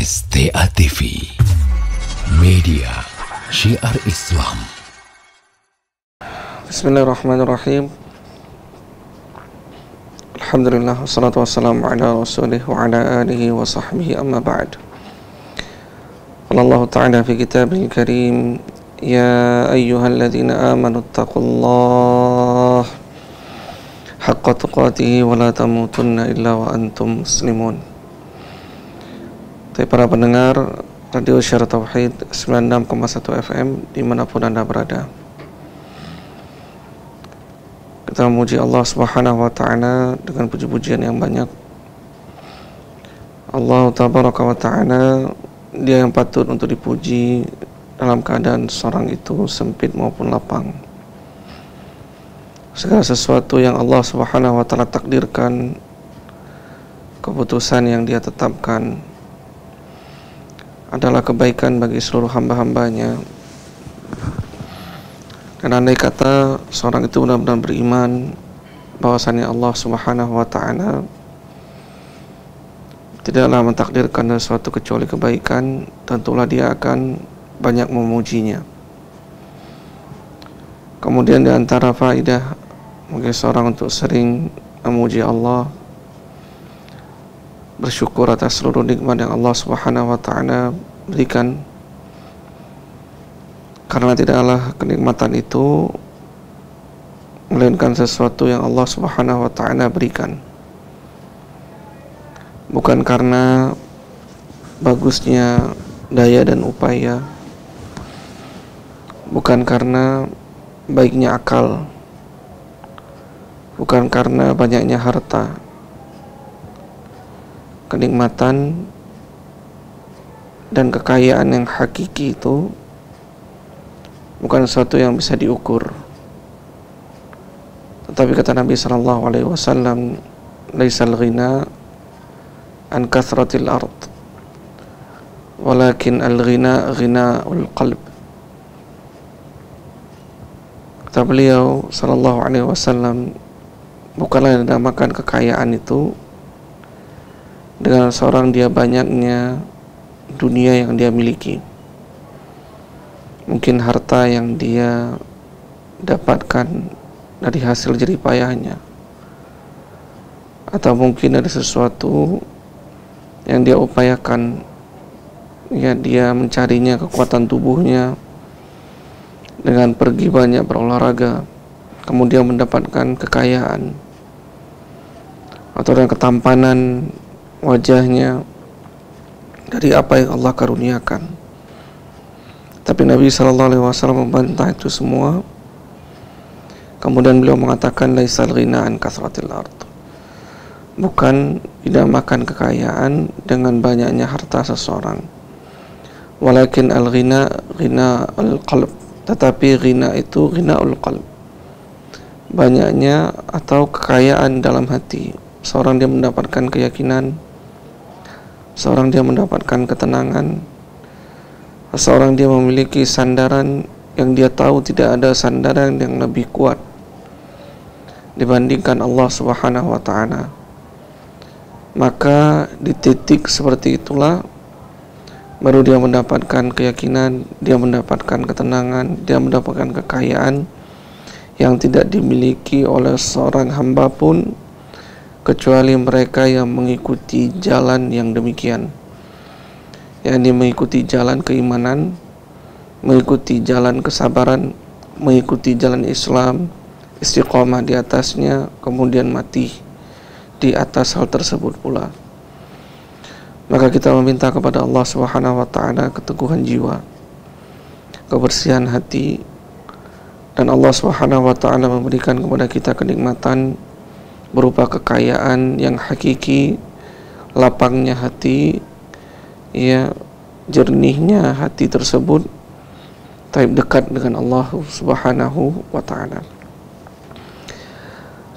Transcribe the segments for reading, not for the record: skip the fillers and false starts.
STA TV, media syiar Islam. Bismillahirrahmanirrahim. Alhamdulillah, wassalatu wassalamu ala rasulih wa ala alihi wa sahbihi, amma ba'd. Allah Ta'ala fi kitabihil karim, ya ayyuhalladzina amanu taqullaha haqqa tuqatih wa la tamutunna illa wa antum muslimun. Para pendengar Radio Syiar Tauhid 96,1 FM dimanapun Anda berada, kita memuji Allah Subhanahu wa Ta'ala dengan puji-pujian yang banyak. Allah Tabaraka wa Ta'ala, Dia yang patut untuk dipuji dalam keadaan seorang itu sempit maupun lapang. Segala sesuatu yang Allah Subhanahu wa Ta'ala takdirkan, keputusan yang Dia tetapkan adalah kebaikan bagi seluruh hamba-hambanya. Dan andai kata seorang itu benar-benar beriman bahwasannya Allah Subhanahu wa Ta'ala tidaklah mentakdirkan sesuatu kecuali kebaikan, tentulah dia akan banyak memujinya. Kemudian di antara faidah bagi seorang untuk sering memuji Allah, bersyukur atas seluruh nikmat yang Allah Subhanahu wa Ta'ala berikan, karena tidaklah kenikmatan itu melainkan sesuatu yang Allah Subhanahu wa Ta'ala berikan, bukan karena bagusnya daya dan upaya, bukan karena baiknya akal, bukan karena banyaknya harta. Kenikmatan dan kekayaan yang hakiki itu bukan sesuatu yang bisa diukur. Tetapi kata Nabi sallallahu alaihi wasallam, laisal ghina an kathratil ard, walakin al ghina ghinaul qalb. Kata beliau sallallahu alaihi wasallam, bukanlah yang dinamakan kekayaan itu dengan seorang dia banyaknya dunia yang dia miliki, mungkin harta yang dia dapatkan dari hasil jerih payahnya, atau mungkin ada sesuatu yang dia upayakan, ya dia mencarinya kekuatan tubuhnya dengan pergi banyak berolahraga, kemudian mendapatkan kekayaan, atau dengan ketampanan wajahnya dari apa yang Allah karuniakan. Tapi Nabi SAW membantah itu semua. Kemudian beliau mengatakan, laisal ghina an kathratil ard, bukan dinamakan kekayaan dengan banyaknya harta seseorang, walakin al ghina ghina al qalb, tetapi ghina itu ghinaul qalb, banyaknya atau kekayaan dalam hati. Seorang dia mendapatkan keyakinan, seorang dia mendapatkan ketenangan, seorang dia memiliki sandaran yang dia tahu tidak ada sandaran yang lebih kuat dibandingkan Allah Subhanahu wa Ta'ala. Maka di titik seperti itulah baru dia mendapatkan keyakinan, dia mendapatkan ketenangan, dia mendapatkan kekayaan yang tidak dimiliki oleh seorang hamba pun kecuali mereka yang mengikuti jalan yang demikian, yakni mengikuti jalan keimanan, mengikuti jalan kesabaran, mengikuti jalan Islam, istiqomah di atasnya, kemudian mati di atas hal tersebut pula. Maka kita meminta kepada Allah Subhanahu wa Ta'ala keteguhan jiwa, kebersihan hati, dan Allah Subhanahu wa Ta'ala memberikan kepada kita kenikmatan berupa kekayaan yang hakiki, lapangnya hati, ya, jernihnya hati tersebut, taib dekat dengan Allah Subhanahu wa Ta'ala.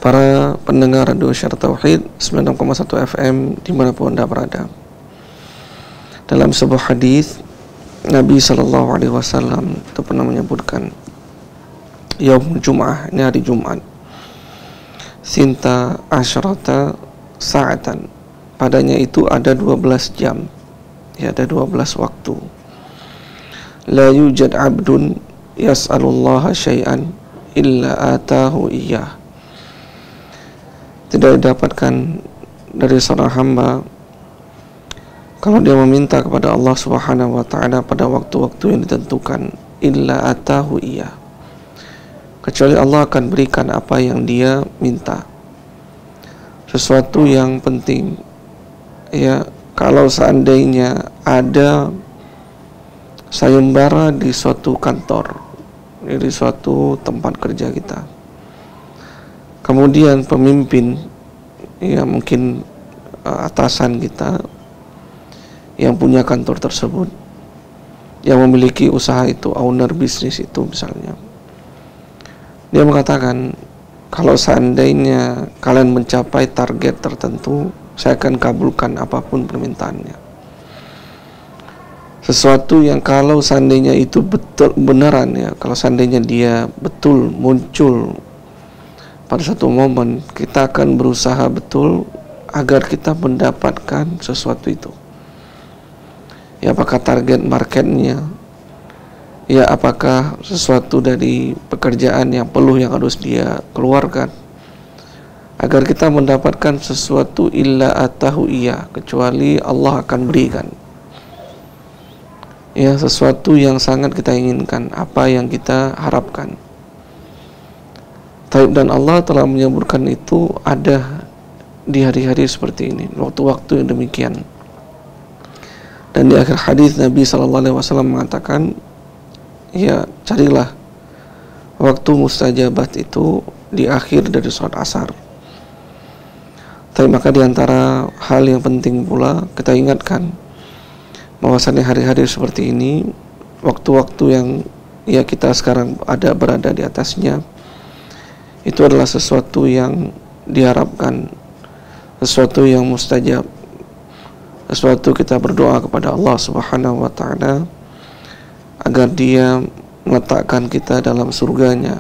Para pendengar Radio Syiar Tauhid 96,1 FM dimanapun Anda berada, dalam sebuah hadis Nabi sallallahu alaihi wasallam itu pernah menyebutkan, Yaumul Jum'ah, ini hari Jumat, Sinta asyarata sa'atan, padanya itu ada 12 jam. Ya, ada 12 waktu. La yujad abdun yas'alullaha syai'an illa atahu iyyah. Tidak didapatkan dari seorang hamba kalau dia meminta kepada Allah Subhanahu wa taala pada waktu-waktu yang ditentukan, illa atahu iyyah, kecuali Allah akan berikan apa yang dia minta. Sesuatu yang penting, ya, kalau seandainya ada sayembara di suatu kantor, di suatu tempat kerja kita, kemudian pemimpin, ya mungkin atasan kita yang punya kantor tersebut, yang memiliki usaha itu, owner bisnis itu misalnya, dia mengatakan, kalau seandainya kalian mencapai target tertentu, saya akan kabulkan apapun permintaannya. Sesuatu yang kalau seandainya itu betul beneran, ya, kalau seandainya dia betul muncul pada satu momen, kita akan berusaha betul agar kita mendapatkan sesuatu itu. Ya, apakah target marketnya, ya apakah sesuatu dari pekerjaan yang perlu yang harus dia keluarkan, agar kita mendapatkan sesuatu illa atahu iya, kecuali Allah akan berikan. Ya, sesuatu yang sangat kita inginkan, apa yang kita harapkan. Dan Allah telah menyebutkan itu ada di hari-hari seperti ini, waktu-waktu yang demikian. Dan di akhir hadis Nabi SAW mengatakan, ya, carilah waktu mustajabat itu di akhir dari sholat asar. Tapi maka diantara hal yang penting pula kita ingatkan bahwasannya hari-hari seperti ini, waktu-waktu yang ya kita sekarang berada di atasnya, itu adalah sesuatu yang diharapkan, sesuatu yang mustajab, sesuatu kita berdoa kepada Allah Subhanahu wa taala agar Dia meletakkan kita dalam surganya,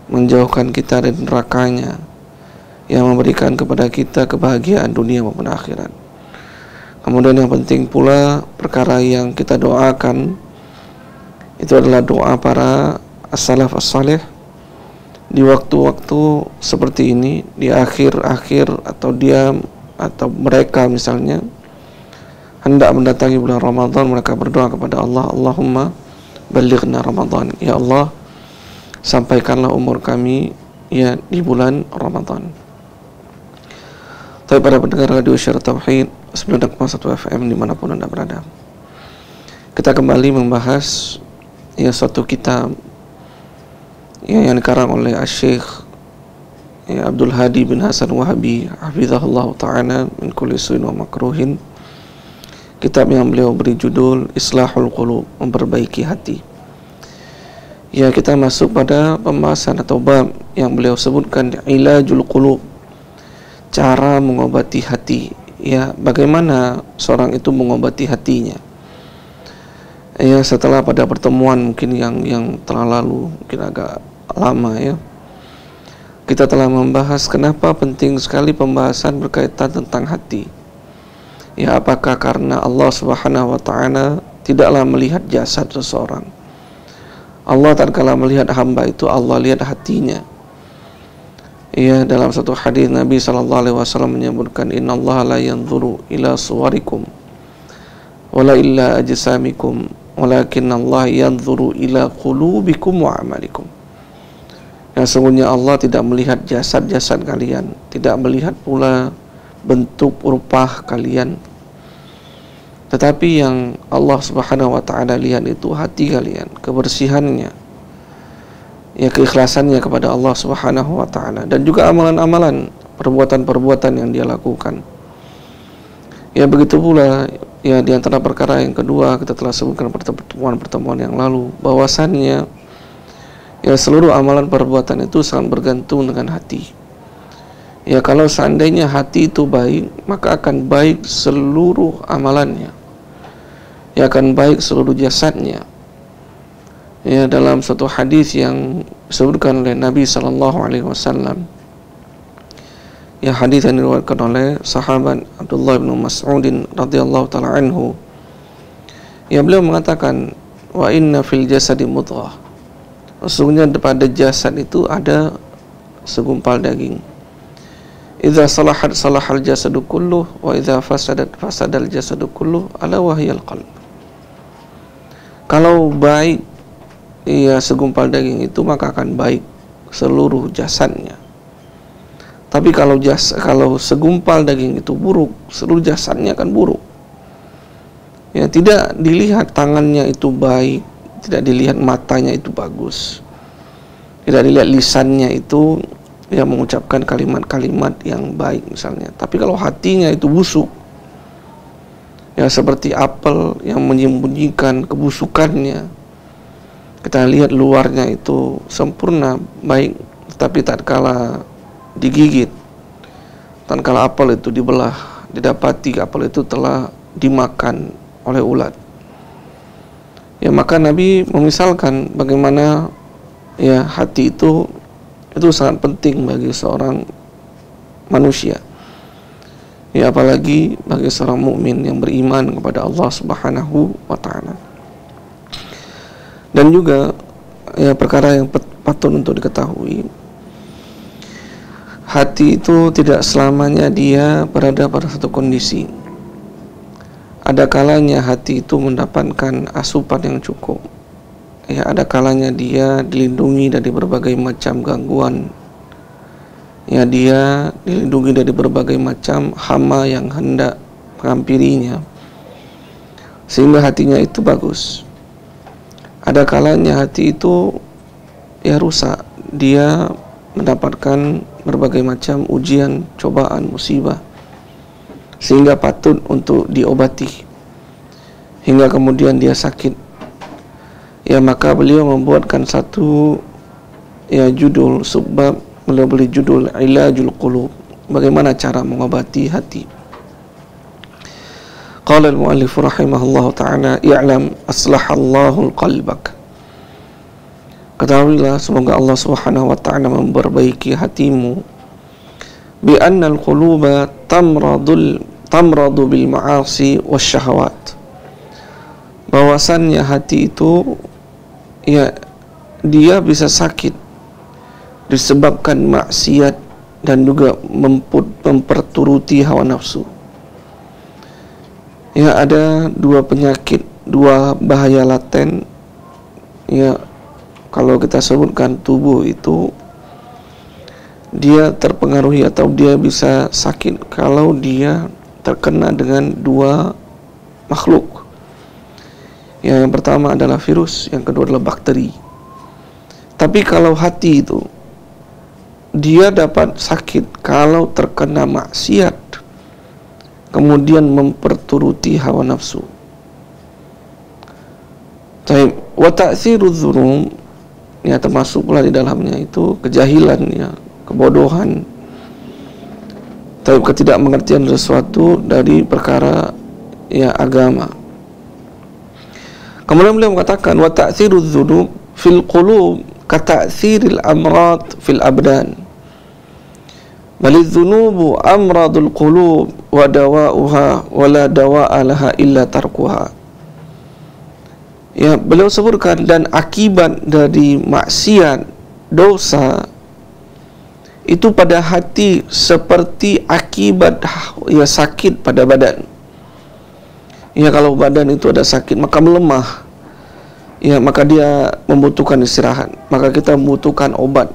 menjauhkan kita dari nerakanya, yang memberikan kepada kita kebahagiaan dunia maupun akhirat. Kemudian yang penting pula, perkara yang kita doakan itu adalah doa para as-salaf as-salih di waktu-waktu seperti ini, di akhir-akhir atau mereka misalnya hendak mendatangi bulan Ramadan, mereka berdoa kepada Allah, Allahumma balighna Ramadan, ya Allah sampaikanlah umur kami ya di bulan Ramadan. Tapi para pendengar radio Syiar Tauhid 96.1 FM dimanapun Anda berada, kita kembali membahas ya suatu kitab ya, yang dikarang oleh Asy-Syaikh ya, Abdul Hadi bin Hasan Wahabi hafizahullah ta'ala min kulli su'in wa makruhin. Kitab yang beliau beri judul Islahul Qulub, memperbaiki hati. Ya, kita masuk pada pembahasan atau bab yang beliau sebutkan Ilajul Qulub, cara mengobati hati. Ya, bagaimana seorang itu mengobati hatinya. Ya, setelah pada pertemuan mungkin yang telah lalu, mungkin agak lama ya, kita telah membahas kenapa penting sekali pembahasan berkaitan tentang hati. Ya, apakah karena Allah Subhanahu wa taala tidaklah melihat jasad seseorang. Allah tatkala melihat hamba itu, Allah lihat hatinya. Ya, dalam satu hadis Nabi SAW menyebutkan, innallaha la yanzuru ila suwarikum wala illa ajsamikum walakinnallaha yanzuru ila qulubikum wa amalikum. Yang sungguhnya Allah tidak melihat jasad-jasad kalian, tidak melihat pula bentuk rupa kalian, tetapi yang Allah Subhanahu wa taala lihat itu hati kalian, kebersihannya, ya keikhlasannya kepada Allah Subhanahu wa taala, dan juga amalan-amalan, perbuatan-perbuatan yang dia lakukan. Ya, begitu pula ya di antara perkara yang kedua kita telah sebutkan pada pertemuan-pertemuan yang lalu, bahwasannya ya seluruh amalan perbuatan itu sangat bergantung dengan hati. Ya, kalau seandainya hati itu baik, maka akan baik seluruh amalannya, ya akan baik seluruh jasadnya. Ya, dalam satu hadis yang disebutkan oleh Nabi SAW, ya hadis yang diriwayatkan oleh sahabat Abdullah bin Mas'ud radhiyallahu taala anhu, Ya, beliau mengatakan, wa inna fil jasadi mudghah. Sesungguhnya pada jasad itu ada segumpal daging. Idza salahat salahal jasadu kulluh wa idza fasadat fasadal jasadu kulluh ala wahyal qalb. Kalau baik ya segumpal daging itu, maka akan baik seluruh jasadnya. Tapi kalau segumpal daging itu buruk, seluruh jasadnya akan buruk. Ya, tidak dilihat tangannya itu baik, tidak dilihat matanya itu bagus, tidak dilihat lisannya itu yang mengucapkan kalimat-kalimat yang baik misalnya. Tapi kalau hatinya itu busuk, ya seperti apel yang menyembunyikan kebusukannya. Kita lihat luarnya itu sempurna, baik, tetapi tatkala digigit, tatkala apel itu dibelah, didapati apel itu telah dimakan oleh ulat. Ya, maka Nabi memisalkan bagaimana ya hati itu sangat penting bagi seorang manusia. Ya, apalagi bagi seorang mukmin yang beriman kepada Allah Subhanahu wa taala. Dan juga ya perkara yang patut untuk diketahui, hati itu tidak selamanya dia berada pada satu kondisi. Ada kalanya hati itu mendapatkan asupan yang cukup. Ya, ada kalanya dia dilindungi dari berbagai macam gangguan. Ya, dia dilindungi dari berbagai macam hama yang hendak menghampirinya, sehingga hatinya itu bagus. Ada kalanya hati itu ya rusak, dia mendapatkan berbagai macam ujian, cobaan, musibah, sehingga patut untuk diobati, hingga kemudian dia sakit. Ya, maka beliau membuatkan satu ya judul, subbab, beliau beri judul Ilajul Qulub, bagaimana cara mengobati hati. Qala al-muallif rahimahullah ta'ala, i'lam aslahallahu qalbak. Ketahuilah, semoga Allah Subhanahu wa ta'ala memperbaiki hatimu. Bi anna al-quluba tamradu bil ma'asi wasyahawat. Bahwasannya hati itu ya dia bisa sakit disebabkan maksiat dan juga memperturuti hawa nafsu. Ya, ada dua penyakit, dua bahaya laten. Ya, kalau kita sebutkan tubuh itu dia terpengaruhi atau dia bisa sakit kalau dia terkena dengan dua makhluk. Yang pertama adalah virus, yang kedua adalah bakteri. Tapi kalau hati itu, dia dapat sakit kalau terkena maksiat, kemudian memperturuti hawa nafsu. Taib, wa ta'thirudz dzunub, ya termasuk pula di dalamnya itu kejahilan, ya kebodohan. Taib, ketidakmengertian sesuatu dari perkara ya agama. Kemudian beliau mengatakan, wa ta'thirudz dzunub fil qulub ka ta'thiril amrad fil abdan. Balidz dzunubu amradul qulub wa dawa'uha wa la dawa'a laha illa tarkuha. Ya, beliau sebutkan, dan akibat dari maksiat, dosa itu pada hati seperti akibat ya sakit pada badan. Ya, kalau badan itu ada sakit maka melemah. Ya, maka dia membutuhkan istirahat. Maka kita membutuhkan obat.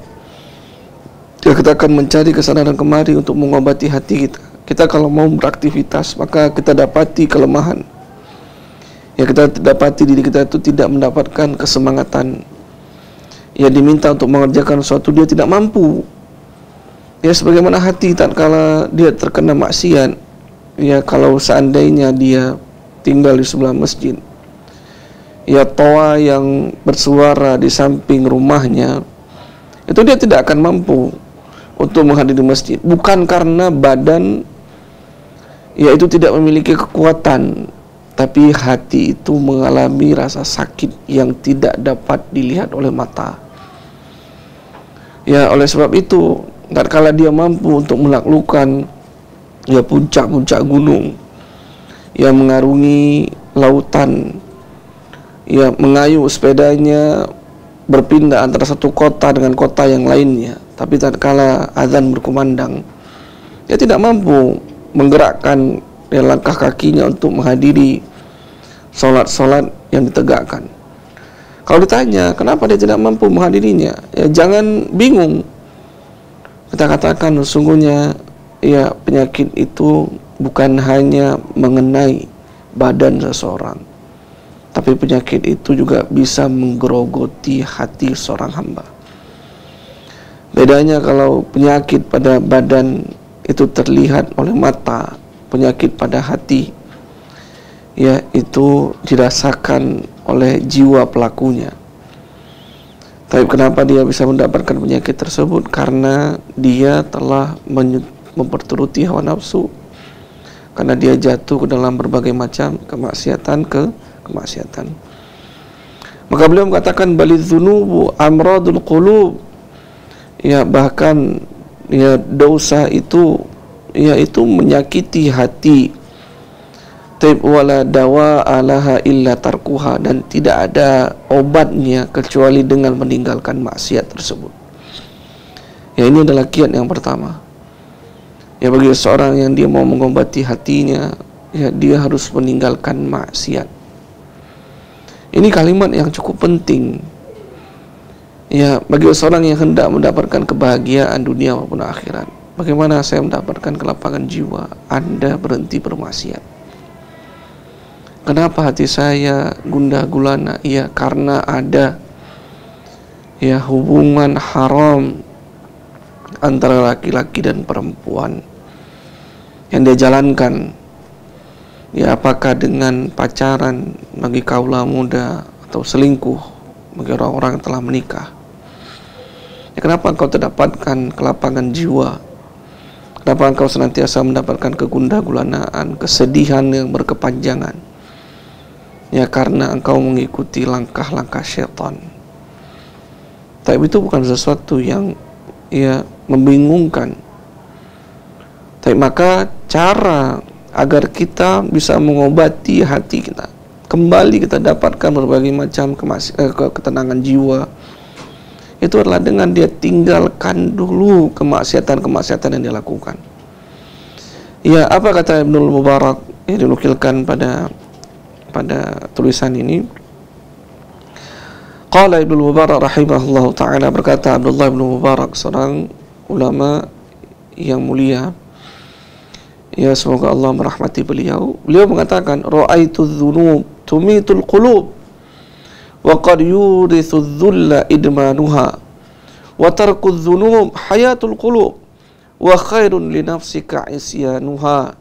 Ya, kita akan mencari kesadaran kemari untuk mengobati hati kita. Kita kalau mau beraktivitas, maka kita dapati kelemahan. Ya, kita dapati diri kita itu tidak mendapatkan kesemangatan. Ya, diminta untuk mengerjakan sesuatu, dia tidak mampu. Ya, sebagaimana hati tatkala dia terkena maksiat. Ya, kalau seandainya dia tinggal di sebelah masjid, ya toa yang bersuara di samping rumahnya, itu dia tidak akan mampu untuk menghadiri masjid. Bukan karena badan ya itu tidak memiliki kekuatan, tapi hati itu mengalami rasa sakit yang tidak dapat dilihat oleh mata. Ya, oleh sebab itu, tatkala dia mampu untuk menaklukkan ya puncak-puncak gunung yang mengarungi lautan, ya mengayuh sepedanya berpindah antara satu kota dengan kota yang lainnya, tapi tatkala azan berkumandang, dia tidak mampu menggerakkan langkah kakinya untuk menghadiri solat-solat yang ditegakkan. Kalau ditanya kenapa dia tidak mampu menghadirinya, ya jangan bingung. Kita katakan sesungguhnya ya penyakit itu bukan hanya mengenai badan seseorang, tapi penyakit itu juga bisa menggerogoti hati seorang hamba. Bedanya kalau penyakit pada badan itu terlihat oleh mata, penyakit pada hati ya itu dirasakan oleh jiwa pelakunya. Tapi kenapa dia bisa mendapatkan penyakit tersebut? Karena dia telah memperturuti hawa nafsu, karena dia jatuh ke dalam berbagai macam kemaksiatan. Maka beliau mengatakan balidzunubu amradul qulub, ya bahkan ya dosa itu yaitu menyakiti hati. Taib wala dawa alaha illa tarkuha, dan tidak ada obatnya kecuali dengan meninggalkan maksiat tersebut. Ya ini adalah kiat yang pertama. Ya bagi seorang yang dia mau mengobati hatinya, ya dia harus meninggalkan maksiat. Ini kalimat yang cukup penting. Ya bagi seorang yang hendak mendapatkan kebahagiaan dunia maupun akhirat. Bagaimana saya mendapatkan kelapangan jiwa? Anda berhenti bermaksiat. Kenapa hati saya gundah gulana? Ya karena ada ya hubungan haram antara laki-laki dan perempuan yang dia jalankan. Ya apakah dengan pacaran bagi kaula muda, atau selingkuh bagi orang-orang yang telah menikah. Ya kenapa engkau terdapatkan kelapangan jiwa? Kenapa engkau senantiasa mendapatkan kegundah gulanaan, kesedihan yang berkepanjangan? Ya karena engkau mengikuti langkah-langkah syaitan. Tapi itu bukan sesuatu yang ya membingungkan. Tapi maka cara agar kita bisa mengobati hati kita, kembali kita dapatkan berbagai macam ketenangan jiwa, itu adalah dengan dia tinggalkan dulu kemaksiatan-kemaksiatan yang dia lakukan. Ya apa kata Ibnul Mubarak yang dinukilkan pada tulisan ini? Qala Ibnul Mubarak rahimahullah ta'ala, berkata Abdullah bin Mubarak, seorang ulama yang mulia, ya semoga Allah merahmati beliau. Beliau mengatakan, ra'aitu dzunub tumitul qulub wa qad yurithu dzulla idmanuha wa tarku dzunub hayatul qulub wa khairun li nafsika isyanuha.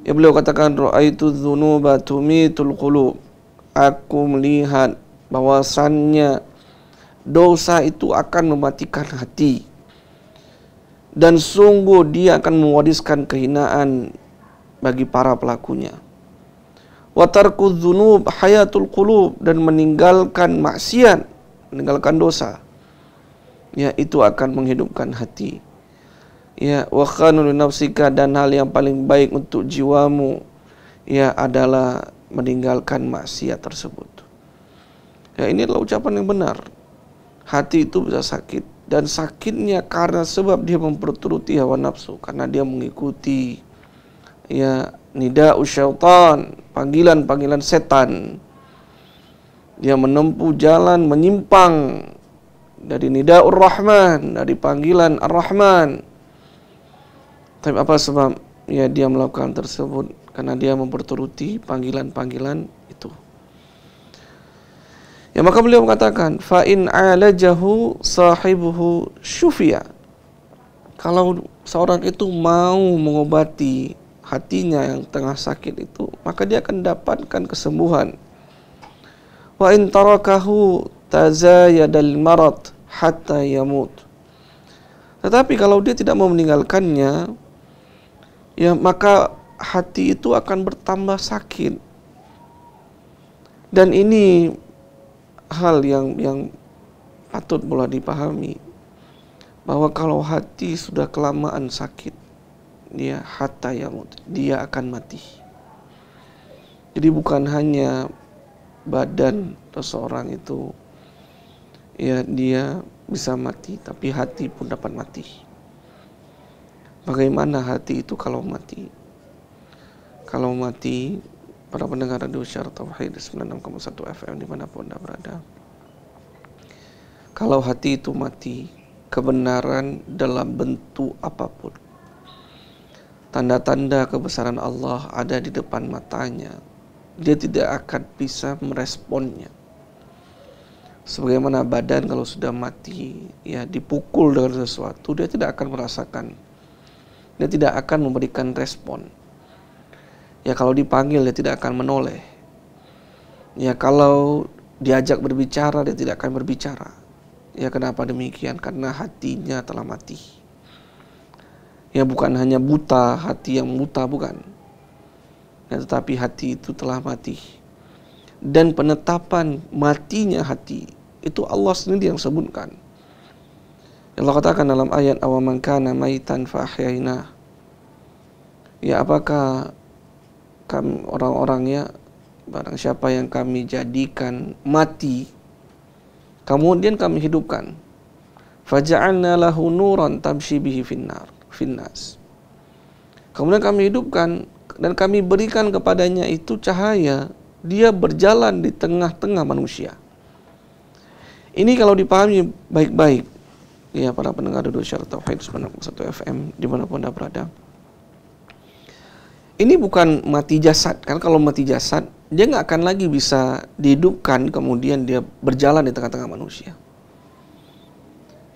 Ya beliau katakan, ra'aitu dzunuba tumitul qulub, aku melihat bahwasannya dosa itu akan mematikan hati, dan sungguh dia akan mewariskan kehinaan bagi para pelakunya. Wa tarku dzunub hayatul qulub, dan meninggalkan maksiat, meninggalkan dosa, ya itu akan menghidupkan hati. Ya wa khanul nafsika, dan hal yang paling baik untuk jiwamu ya adalah meninggalkan maksiat tersebut. Ya ini adalah ucapan yang benar. Hati itu bisa sakit, dan sakitnya karena sebab dia memperturuti hawa nafsu, karena dia mengikuti ya nida'u syaitan, panggilan-panggilan setan. Dia menempuh jalan menyimpang dari nida'ur rahman, dari panggilan ar-rahman. Tapi apa sebab ya dia melakukan tersebut? Karena dia memperturuti panggilan-panggilan itu. Ya maka beliau mengatakan, fa in alajahu sahibuhu syufiya. Kalau seorang itu mau mengobati hatinya yang tengah sakit itu, maka dia akan dapatkan kesembuhan. Wa in tarakahu tazayadal marad hatta yamut. Tetapi kalau dia tidak mau meninggalkannya, ya maka hati itu akan bertambah sakit. Dan ini hal yang patut pula dipahami, bahwa kalau hati sudah kelamaan sakit, dia hatta yamut, dia akan mati. Jadi bukan hanya badan seseorang itu ya dia bisa mati, tapi hati pun dapat mati. Bagaimana hati itu kalau mati? Kalau mati, para pendengar radio Syiar Tauhid 96,1 FM dimanapun Anda berada, kalau hati itu mati, kebenaran dalam bentuk apapun, tanda-tanda kebesaran Allah ada di depan matanya, dia tidak akan bisa meresponnya. Sebagaimana badan kalau sudah mati, ya dipukul dengan sesuatu, dia tidak akan merasakan, dia tidak akan memberikan respon. Ya kalau dipanggil dia tidak akan menoleh. Ya kalau diajak berbicara dia tidak akan berbicara. Ya kenapa demikian? Karena hatinya telah mati. Ya bukan hanya buta, hati yang buta bukan. Ya, tetapi hati itu telah mati. Dan penetapan matinya hati itu Allah sendiri yang sebutkan. Allah katakan dalam ayat awaman kana maitan fa ahyaina. Ya apakah kami orang-orangnya, barang siapa yang kami jadikan mati kemudian kami hidupkan, faja'alna lahu nuran tamshi bihi finnas. Kemudian kami hidupkan dan kami berikan kepadanya itu cahaya, dia berjalan di tengah-tengah manusia. Ini kalau dipahami baik-baik, ya para pendengar radio Syiar Tauhid 91 FM dimanapun Anda berada, ini bukan mati jasad. Kan kalau mati jasad, dia nggak akan lagi bisa dihidupkan kemudian dia berjalan di tengah-tengah manusia.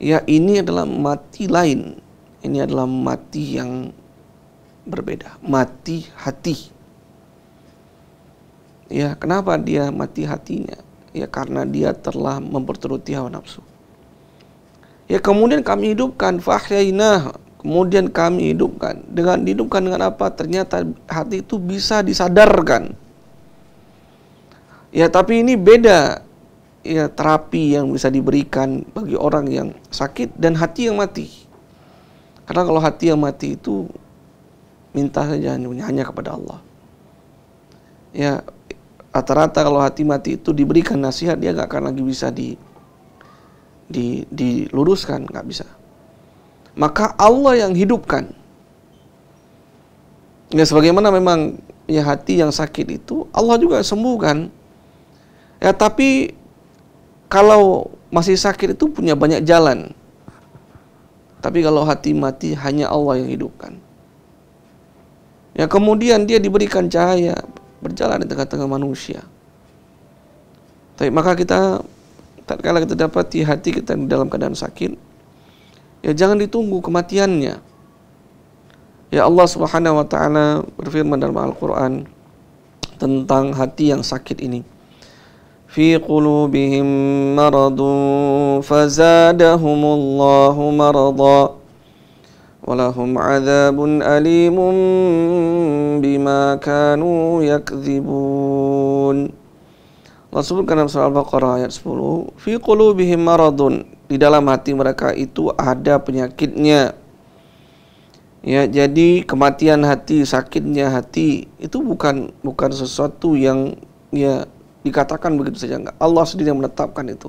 Ya ini adalah mati lain. Ini adalah mati yang berbeda. Mati hati. Ya kenapa dia mati hatinya? Ya karena dia telah memperturuti hawa nafsu. Ya kemudian kami hidupkan fahyainah. Kemudian kami hidupkan. Dengan dihidupkan dengan apa? Ternyata hati itu bisa disadarkan. Ya tapi ini beda. Ya terapi yang bisa diberikan bagi orang yang sakit dan hati yang mati. Karena kalau hati yang mati itu minta saja hanya kepada Allah. Ya rata-rata kalau hati mati itu diberikan nasihat, dia gak akan lagi bisa diluruskan, gak bisa. Maka Allah yang hidupkan. Ya sebagaimana memang ya hati yang sakit itu Allah juga sembuhkan. Ya tapi kalau masih sakit itu punya banyak jalan. Tapi kalau hati mati hanya Allah yang hidupkan. Ya kemudian dia diberikan cahaya, berjalan di tengah-tengah manusia. Tapi maka kita tatkala kita dapati hati kita dalam keadaan sakit, ya jangan ditunggu kematiannya. Ya Allah Subhanahu wa taala berfirman dalam Al-Qur'an tentang hati yang sakit ini. Fi qulubihim maradun fazadahumullahu marada walahum adzabun alimun bima kanu yakdzibun. Allah sebutkan dalam surah Al-Baqarah ayat 10, fi qulubihim maradun, di dalam hati mereka itu ada penyakitnya. Ya, jadi kematian hati, sakitnya hati itu bukan sesuatu yang ya dikatakan begitu saja, enggak. Allah sendiri yang menetapkan itu.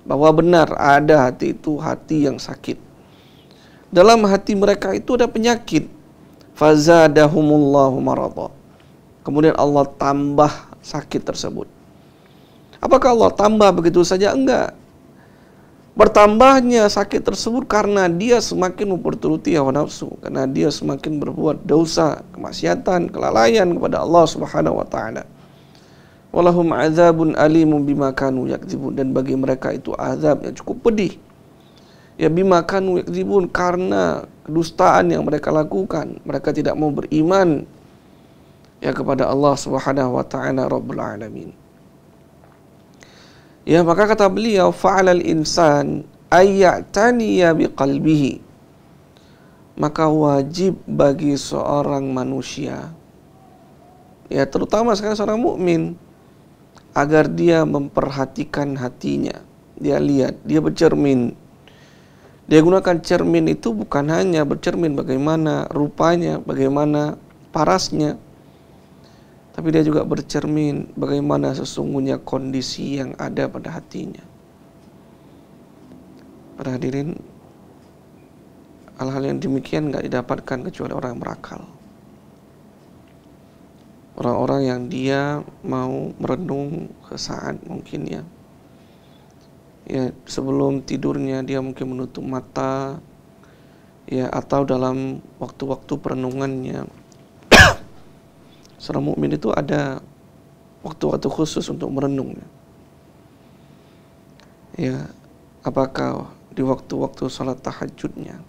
Bahwa benar ada hati itu hati yang sakit. Dalam hati mereka itu ada penyakit. Fazadahumullahu marada. Kemudian Allah tambah sakit tersebut. Apakah Allah tambah begitu saja? Enggak. Bertambahnya sakit tersebut karena dia semakin memperturuti hawa nafsu, karena dia semakin berbuat dosa, kemaksiatan, kelalaian kepada Allah Subhanahu wa taala. Walahum adzabun alimun bima kanu yakdzibun, dan bagi mereka itu azab yang cukup pedih. Ya bima kanu yakdzibun, karena kedustaan yang mereka lakukan. Mereka tidak mau beriman ya kepada Allah Subhanahu wa taala Rabbul alamin. Ya maka kata beliau fa'alal insan ayyataniya biqalbihi, maka wajib bagi seorang manusia, ya terutama sekarang seorang mukmin, agar dia memperhatikan hatinya. Dia lihat, dia bercermin. Dia gunakan cermin itu bukan hanya bercermin bagaimana rupanya, bagaimana parasnya, tapi dia juga bercermin bagaimana sesungguhnya kondisi yang ada pada hatinya. Para hadirin, hal-hal yang demikian gak didapatkan kecuali orang yang berakal. Orang-orang yang dia mau merenung sesaat mungkin ya, sebelum tidurnya dia mungkin menutup mata, ya, atau dalam waktu-waktu perenungannya. Seorang mukmin itu ada waktu-waktu khusus untuk merenung. Ya, apakah di waktu-waktu salat tahajudnya,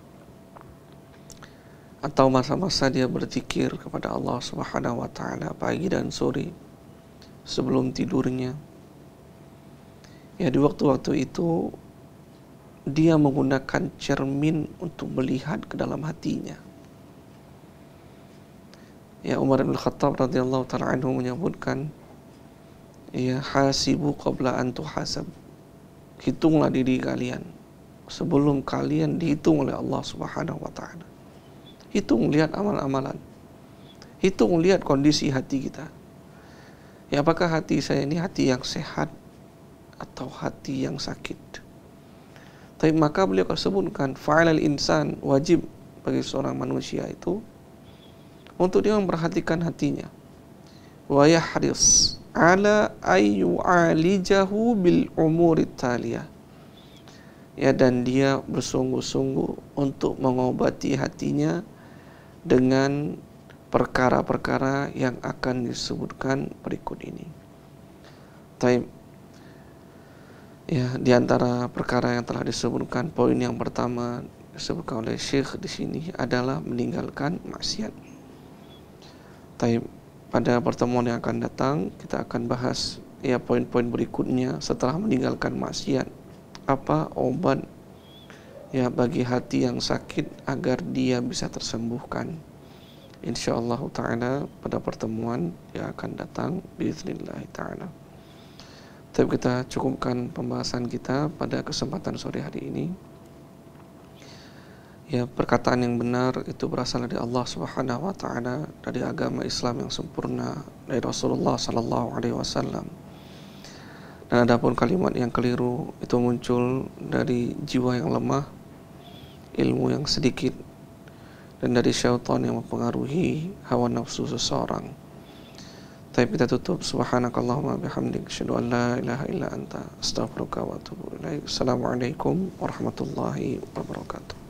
atau masa-masa dia berzikir kepada Allah Subhanahu wa taala pagi dan sore sebelum tidurnya. Ya, di waktu-waktu itu dia menggunakan cermin untuk melihat ke dalam hatinya. Ya, Umar bin Khattab radhiyallahu taala anhu menyebutkan, ya, hasibu qabla an tuhasab. Hitunglah diri kalian sebelum kalian dihitung oleh Allah Subhanahu wa taala. Hitung, lihat amal-amalan. Hitung, lihat kondisi hati kita. Ya, apakah hati saya ini hati yang sehat atau hati yang sakit? Tapi maka beliau sebutkan, fa'alal insan, wajib bagi seorang manusia itu untuk dia memperhatikan hatinya. Wa yahris ala ayyu'alijahu bil umuri taliyah. Ya, dan dia bersungguh-sungguh untuk mengobati hatinya dengan perkara-perkara yang akan disebutkan berikut ini. Taib. Ya, di antara perkara yang telah disebutkan, poin yang pertama disebutkan oleh Syekh di sini adalah meninggalkan maksiat. Taib. Pada pertemuan yang akan datang kita akan bahas ya poin-poin berikutnya setelah meninggalkan maksiat. Apa obat ya bagi hati yang sakit agar dia bisa tersembuhkan. Insyaallah taala pada pertemuan yang akan datang biiznillah taala. Tapi kita cukupkan pembahasan kita pada kesempatan sore hari ini. Ya, perkataan yang benar itu berasal dari Allah Subhanahu wa taala, dari agama Islam yang sempurna, dari Rasulullah sallallahu alaihi wasallam. Dan adapun kalimat yang keliru itu muncul dari jiwa yang lemah, ilmu yang sedikit, dan dari syaitan yang mempengaruhi hawa nafsu seseorang. Tapi kita tutup, subhanakallahumma bihamdik, asyhadu an la ilaha illa anta, astaghfiruka wa atubu ilaik. Assalamualaikum warahmatullahi wabarakatuh.